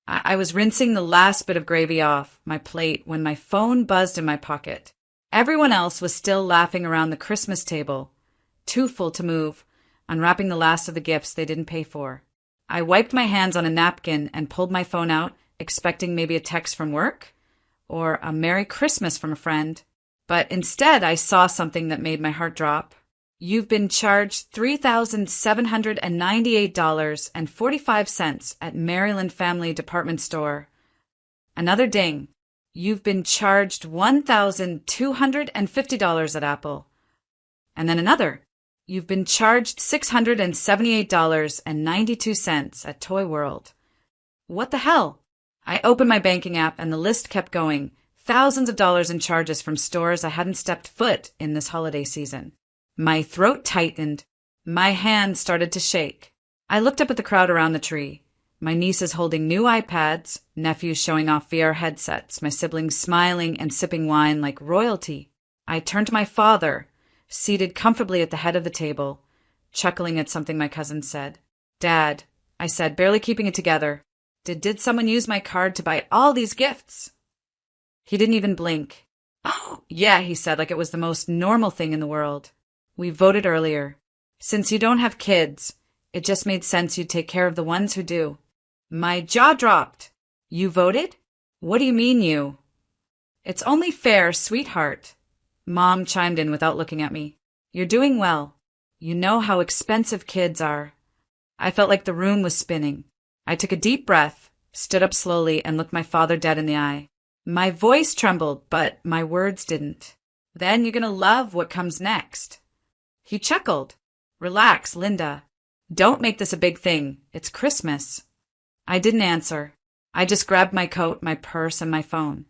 I was rinsing the last bit of gravy off my plate when my phone buzzed in my pocket. Everyone else was still laughing around the Christmas table, too full to move, unwrapping the last of the gifts they didn't pay for. I wiped my hands on a napkin and pulled my phone out, expecting maybe a text from work or a Merry Christmas from a friend. But instead, I saw something that made my heart drop. You've been charged $3,798.45 at Maryland Family Department Store. Another ding. You've been charged $1,250 at Apple. And then another. You've been charged $678.92 at Toy World. What the hell? I opened my banking app and the list kept going. Thousands of dollars in charges from stores I hadn't stepped foot in this holiday season. My throat tightened. My hands started to shake. I looked up at the crowd around the tree. My nieces holding new iPads, nephews showing off VR headsets, my siblings smiling and sipping wine like royalty. I turned to my father, seated comfortably at the head of the table, chuckling at something my cousin said. "Dad," I said, barely keeping it together, did someone use my card to buy all these gifts?" He didn't even blink. "Oh, yeah," he said, like it was the most normal thing in the world. "We voted earlier. Since you don't have kids, it just made sense you'd take care of the ones who do." My jaw dropped. "You voted? What do you mean you?" "It's only fair, sweetheart." Mom chimed in without looking at me. "You're doing well. You know how expensive kids are." I felt like the room was spinning. I took a deep breath, stood up slowly, and looked my father dead in the eye. My voice trembled, but my words didn't. "Then you're gonna love what comes next." He chuckled. "Relax, Linda. Don't make this a big thing. It's Christmas." I didn't answer. I just grabbed my coat, my purse, and my phone.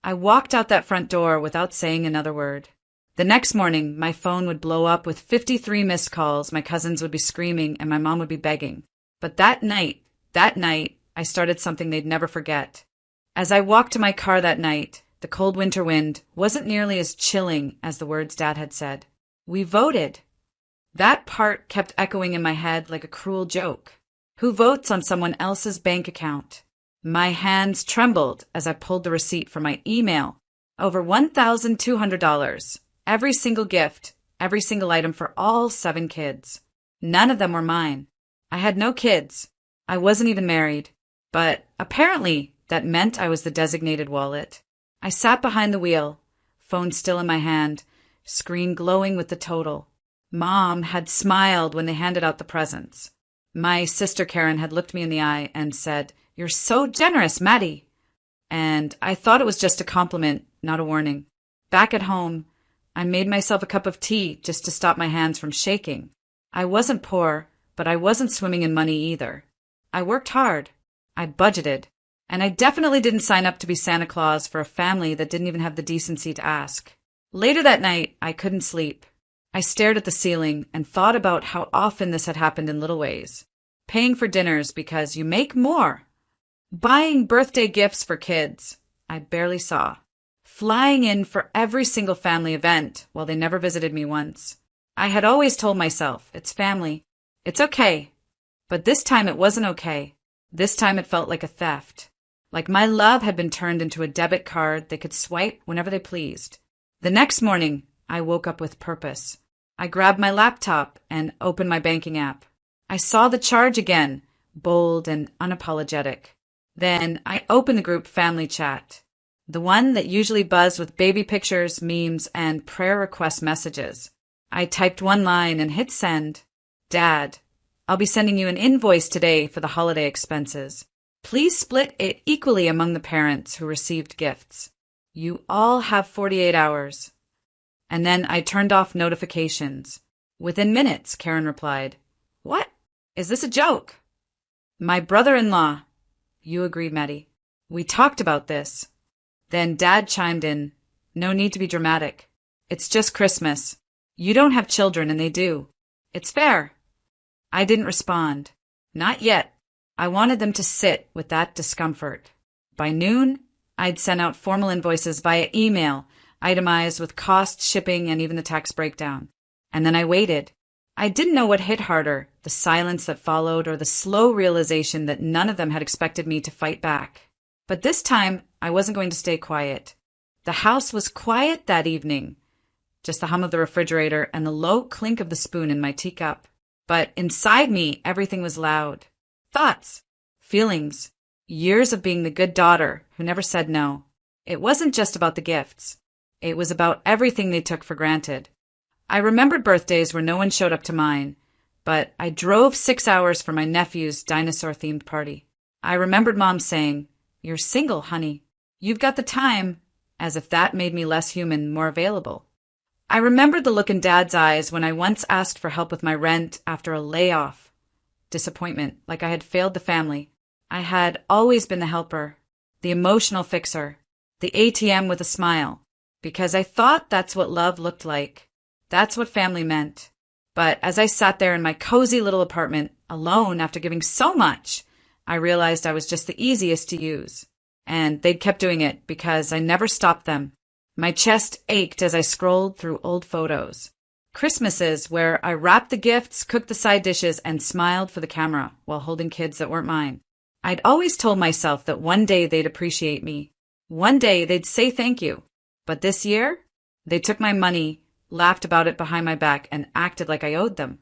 I walked out that front door without saying another word. The next morning, my phone would blow up with 53 missed calls, my cousins would be screaming, and my mom would be begging. But that night, I started something they'd never forget. As I walked to my car that night, the cold winter wind wasn't nearly as chilling as the words Dad had said. We voted. That part kept echoing in my head like a cruel joke. Who votes on someone else's bank account? My hands trembled as I pulled the receipt from my email. Over $1,200. Every single gift, every single item for all 7 kids. None of them were mine. I had no kids. I wasn't even married. But apparently that meant I was the designated wallet. I sat behind the wheel, phone still in my hand, screen glowing with the total. Mom had smiled when they handed out the presents. My sister Karen had looked me in the eye and said, "You're so generous, Maddie." And I thought it was just a compliment, not a warning. Back at home, I made myself a cup of tea just to stop my hands from shaking. I wasn't poor, but I wasn't swimming in money either. I worked hard. I budgeted. And I definitely didn't sign up to be Santa Claus for a family that didn't even have the decency to ask. Later that night, I couldn't sleep. I stared at the ceiling and thought about how often this had happened in little ways. Paying for dinners because you make more. Buying birthday gifts for kids I barely saw. Flying in for every single family event while they never visited me once. I had always told myself, it's family. It's okay. But this time it wasn't okay. This time it felt like a theft. Like my love had been turned into a debit card they could swipe whenever they pleased. The next morning, I woke up with purpose. I grabbed my laptop and opened my banking app. I saw the charge again, bold and unapologetic. Then I opened the group family chat, the one that usually buzzed with baby pictures, memes, and prayer request messages. I typed one line and hit send. "Dad, I'll be sending you an invoice today for the holiday expenses. Please split it equally among the parents who received gifts. You all have 48 hours. And then I turned off notifications. Within minutes, Karen replied, "What? Is this a joke?" "My brother-in-law." "You agreed, Maddie. We talked about this." Then Dad chimed in. "No need to be dramatic. It's just Christmas. You don't have children and they do. It's fair." I didn't respond. Not yet. I wanted them to sit with that discomfort. By noon, I'd sent out formal invoices via email, itemized with cost, shipping, and even the tax breakdown. And then I waited. I didn't know what hit harder, the silence that followed or the slow realization that none of them had expected me to fight back. But this time, I wasn't going to stay quiet. The house was quiet that evening, just the hum of the refrigerator and the low clink of the spoon in my teacup. But inside me, everything was loud. Thoughts, feelings, years of being the good daughter who never said no. It wasn't just about the gifts. It was about everything they took for granted. I remembered birthdays where no one showed up to mine, but I drove 6 hours for my nephew's dinosaur-themed party. I remembered Mom saying, "You're single, honey. You've got the time," as if that made me less human, more available. I remembered the look in Dad's eyes when I once asked for help with my rent after a layoff. Disappointment, like I had failed the family. I had always been the helper, the emotional fixer, the ATM with a smile, because I thought that's what love looked like. That's what family meant. But as I sat there in my cozy little apartment, alone after giving so much, I realized I was just the easiest to use. And they'd kept doing it because I never stopped them. My chest ached as I scrolled through old photos. Christmases where I wrapped the gifts, cooked the side dishes, and smiled for the camera while holding kids that weren't mine. I'd always told myself that one day they'd appreciate me. One day they'd say thank you. But this year, they took my money, laughed about it behind my back, and acted like I owed them.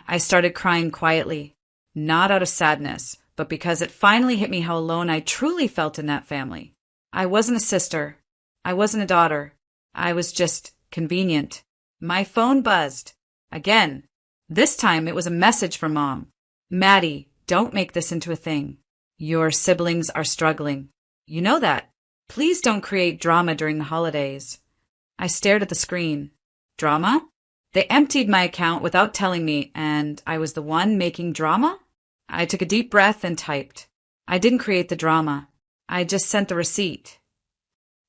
I started crying quietly, not out of sadness, but because it finally hit me how alone I truly felt in that family. I wasn't a sister. I wasn't a daughter. I was just convenient. My phone buzzed. Again. This time it was a message from Mom. "Maddie, don't make this into a thing. Your siblings are struggling. You know that. Please don't create drama during the holidays." I stared at the screen. Drama? They emptied my account without telling me, and I was the one making drama? I took a deep breath and typed. I didn't create the drama. I just sent the receipt.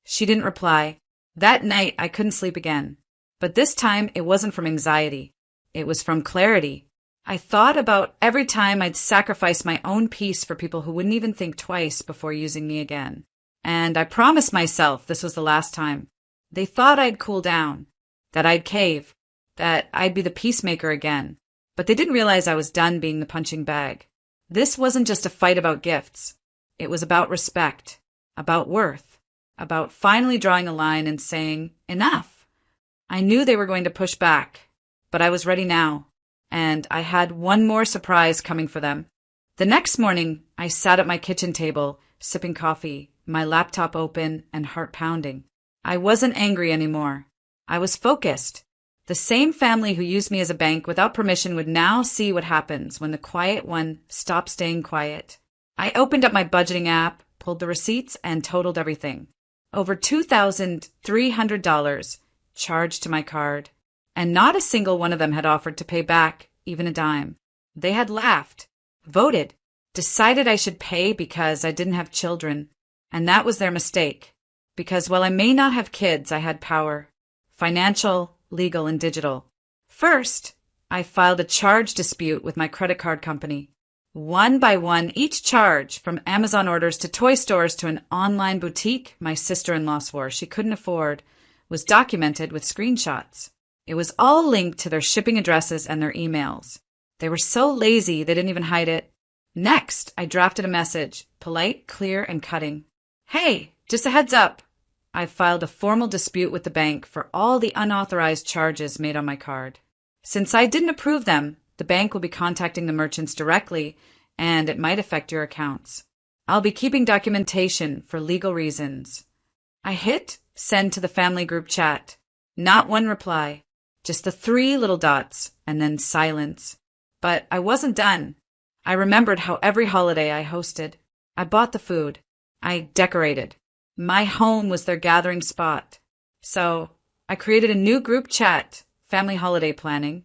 She didn't reply. That night, I couldn't sleep again. But this time, it wasn't from anxiety. It was from clarity. I thought about every time I'd sacrifice my own peace for people who wouldn't even think twice before using me again. And I promised myself this was the last time. They thought I'd cool down, that I'd cave, that I'd be the peacemaker again. But they didn't realize I was done being the punching bag. This wasn't just a fight about gifts. It was about respect, about worth, about finally drawing a line and saying, enough. I knew they were going to push back, but I was ready now, and I had one more surprise coming for them. The next morning, I sat at my kitchen table, sipping coffee, my laptop open and heart pounding. I wasn't angry anymore. I was focused. The same family who used me as a bank without permission would now see what happens when the quiet one stops staying quiet. I opened up my budgeting app, pulled the receipts, and totaled everything. Over $2,300 charged to my card, and not a single one of them had offered to pay back even a dime. They had laughed, voted, decided I should pay because I didn't have children, and that was their mistake. Because while I may not have kids, I had power. Financial, legal, and digital. First, I filed a charge dispute with my credit card company. One by one, each charge, from Amazon orders to toy stores to an online boutique my sister-in-law swore she couldn't afford, was documented with screenshots. It was all linked to their shipping addresses and their emails. They were so lazy they didn't even hide it. Next, I drafted a message, polite, clear, and cutting. Hey, just a heads up. I filed a formal dispute with the bank for all the unauthorized charges made on my card. Since I didn't approve them, the bank will be contacting the merchants directly, and it might affect your accounts. I'll be keeping documentation for legal reasons. I hit send to the family group chat. Not one reply, just the 3 little dots, and then silence. But I wasn't done. I remembered how every holiday I hosted. I bought the food. I decorated. My home was their gathering spot. So I created a new group chat, family holiday planning.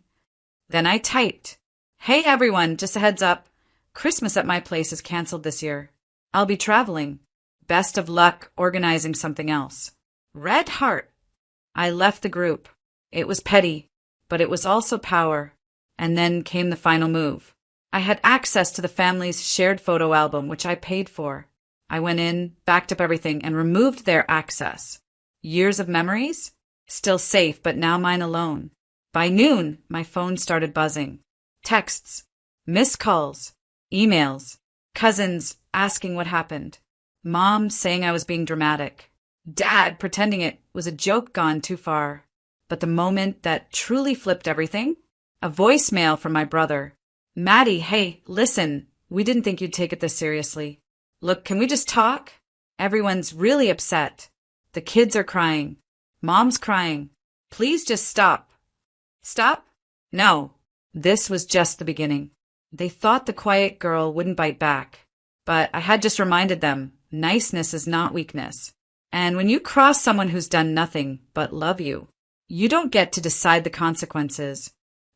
Then I typed, hey everyone, just a heads up. Christmas at my place is canceled this year. I'll be traveling. Best of luck organizing something else. Red heart. I left the group. It was petty, but it was also power. And then came the final move. I had access to the family's shared photo album, which I paid for. I went in, backed up everything, and removed their access. Years of memories? Still safe, but now mine alone. By noon, my phone started buzzing. Texts, missed calls, emails, cousins asking what happened, mom saying I was being dramatic, dad pretending it was a joke gone too far. But the moment that truly flipped everything? A voicemail from my brother. Maddie, hey, listen, we didn't think you'd take it this seriously. Look, can we just talk? Everyone's really upset. The kids are crying. Mom's crying. Please just stop. Stop? No. This was just the beginning. They thought the quiet girl wouldn't bite back. But I had just reminded them, niceness is not weakness. And when you cross someone who's done nothing but love you, you don't get to decide the consequences.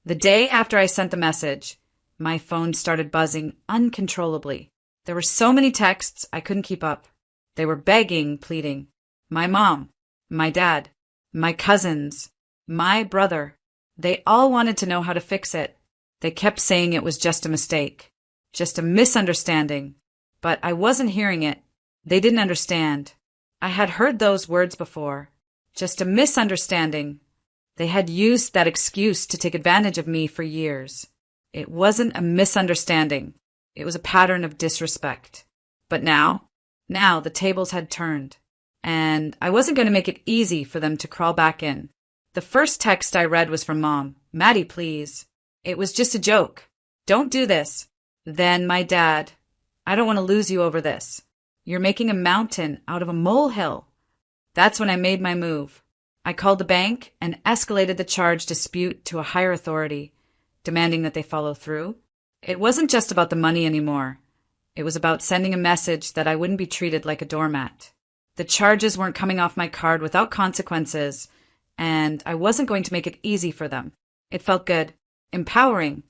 The day after I sent the message, my phone started buzzing uncontrollably. There were so many texts I couldn't keep up. They were begging, pleading. My mom, my dad, my cousins, my brother. They all wanted to know how to fix it. They kept saying it was just a mistake, just a misunderstanding. But I wasn't hearing it. They didn't understand. I had heard those words before. Just a misunderstanding. They had used that excuse to take advantage of me for years. It wasn't a misunderstanding. It was a pattern of disrespect. But now the tables had turned. And I wasn't going to make it easy for them to crawl back in. The first text I read was from Mom. Maddie, please. It was just a joke. Don't do this. Then my dad. I don't want to lose you over this. You're making a mountain out of a molehill. That's when I made my move. I called the bank and escalated the charge dispute to a higher authority, demanding that they follow through. It wasn't just about the money anymore. It was about sending a message that I wouldn't be treated like a doormat. The charges weren't coming off my card without consequences, and I wasn't going to make it easy for them. It felt good, empowering.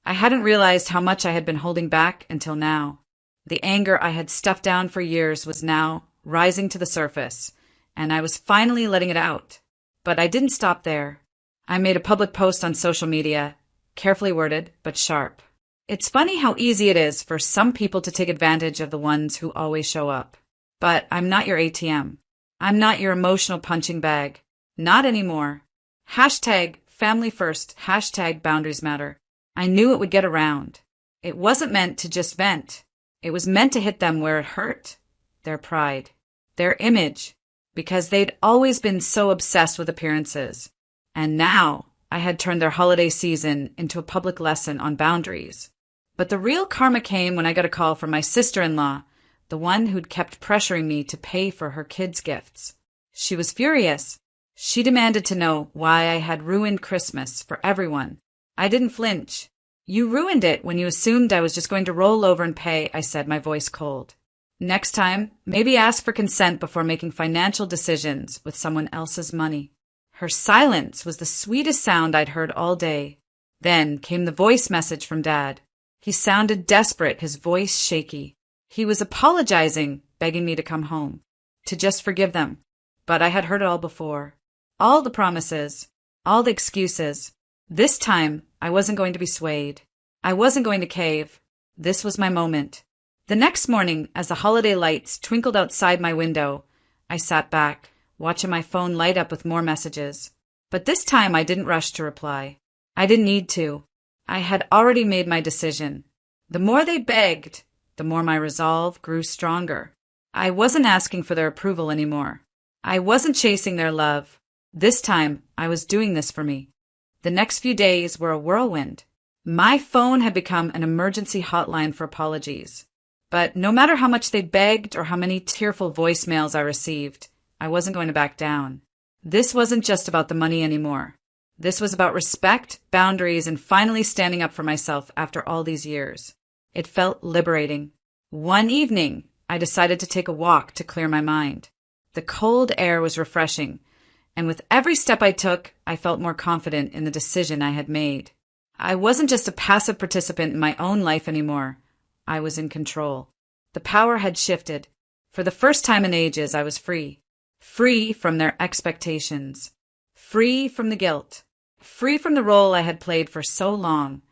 I hadn't realized how much I had been holding back until now. The anger I had stuffed down for years was now rising to the surface, and I was finally letting it out. But I didn't stop there. I made a public post on social media, carefully worded but sharp. It's funny how easy it is for some people to take advantage of the ones who always show up. But I'm not your ATM. I'm not your emotional punching bag. Not anymore. Hashtag family first. Hashtag boundaries matter. I knew it would get around. It wasn't meant to just vent. It was meant to hit them where it hurt. Their pride. Their image. Because they'd always been so obsessed with appearances. And now I had turned their holiday season into a public lesson on boundaries. But the real karma came when I got a call from my sister-in-law, the one who'd kept pressuring me to pay for her kids' gifts. She was furious. She demanded to know why I had ruined Christmas for everyone. I didn't flinch. You ruined it when you assumed I was just going to roll over and pay, I said, my voice cold. Next time, maybe ask for consent before making financial decisions with someone else's money. Her silence was the sweetest sound I'd heard all day. Then came the voice message from Dad. He sounded desperate, his voice shaky. He was apologizing, begging me to come home, to just forgive them. But I had heard it all before. All the promises, all the excuses. This time, I wasn't going to be swayed. I wasn't going to cave. This was my moment. The next morning, as the holiday lights twinkled outside my window, I sat back, watching my phone light up with more messages. But this time I didn't rush to reply. I didn't need to. I had already made my decision. The more they begged, the more my resolve grew stronger. I wasn't asking for their approval anymore. I wasn't chasing their love. This time, I was doing this for me. The next few days were a whirlwind. My phone had become an emergency hotline for apologies. But no matter how much they begged or how many tearful voicemails I received, I wasn't going to back down. This wasn't just about the money anymore. This was about respect, boundaries, and finally standing up for myself after all these years. It felt liberating. One evening, I decided to take a walk to clear my mind. The cold air was refreshing, and with every step I took, I felt more confident in the decision I had made. I wasn't just a passive participant in my own life anymore. I was in control. The power had shifted. For the first time in ages, I was free. Free from their expectations. Free from the guilt. Free from the role I had played for so long.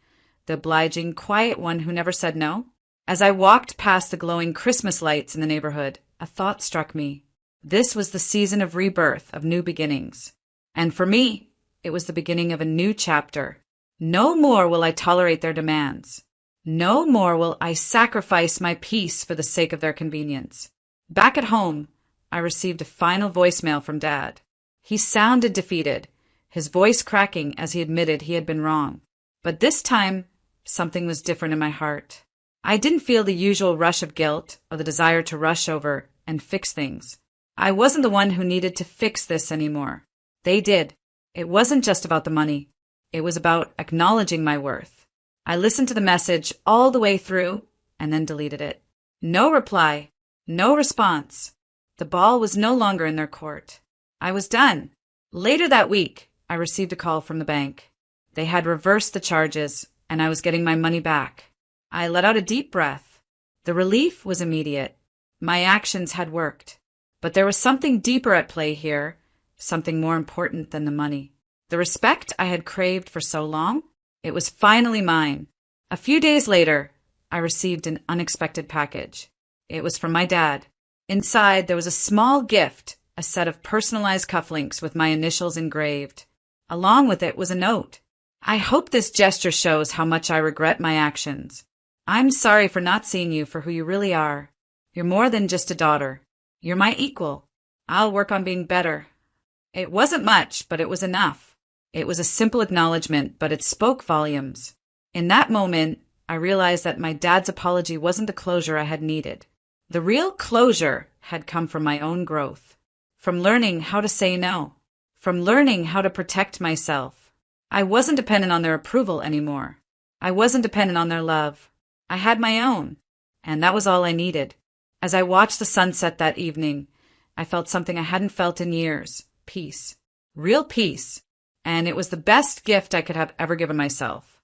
The obliging, quiet one who never said no. As I walked past the glowing Christmas lights in the neighborhood, a thought struck me. This was the season of rebirth, of new beginnings. And for me, It was the beginning of a new chapter. No more will I tolerate their demands. No more will I sacrifice my peace for the sake of their convenience. Back at home, I received a final voicemail from Dad. He sounded defeated, his voice cracking as he admitted he had been wrong. But this time, something was different in my heart. I didn't feel the usual rush of guilt or the desire to rush over and fix things. I wasn't the one who needed to fix this anymore. They did. It wasn't just about the money. It was about acknowledging my worth. I listened to the message all the way through and then deleted it. No reply. No response. The ball was no longer in their court. I was done. Later that week, I received a call from the bank. They had reversed the charges, and I was getting my money back. I let out a deep breath. The relief was immediate. My actions had worked. But there was something deeper at play here, something more important than the money. The respect I had craved for so long, it was finally mine. A few days later, I received an unexpected package. It was from my dad. Inside, there was a small gift, a set of personalized cufflinks with my initials engraved. Along with it was a note. I hope this gesture shows how much I regret my actions. I'm sorry for not seeing you for who you really are. You're more than just a daughter. You're my equal. I'll work on being better. It wasn't much, but it was enough. It was a simple acknowledgement, but it spoke volumes. In that moment, I realized that my dad's apology wasn't the closure I had needed. The real closure had come from my own growth, from learning how to say no, from learning how to protect myself. I wasn't dependent on their approval anymore. I wasn't dependent on their love. I had my own, and that was all I needed. As I watched the sunset that evening, I felt something I hadn't felt in years. Peace. Real peace. And it was the best gift I could have ever given myself.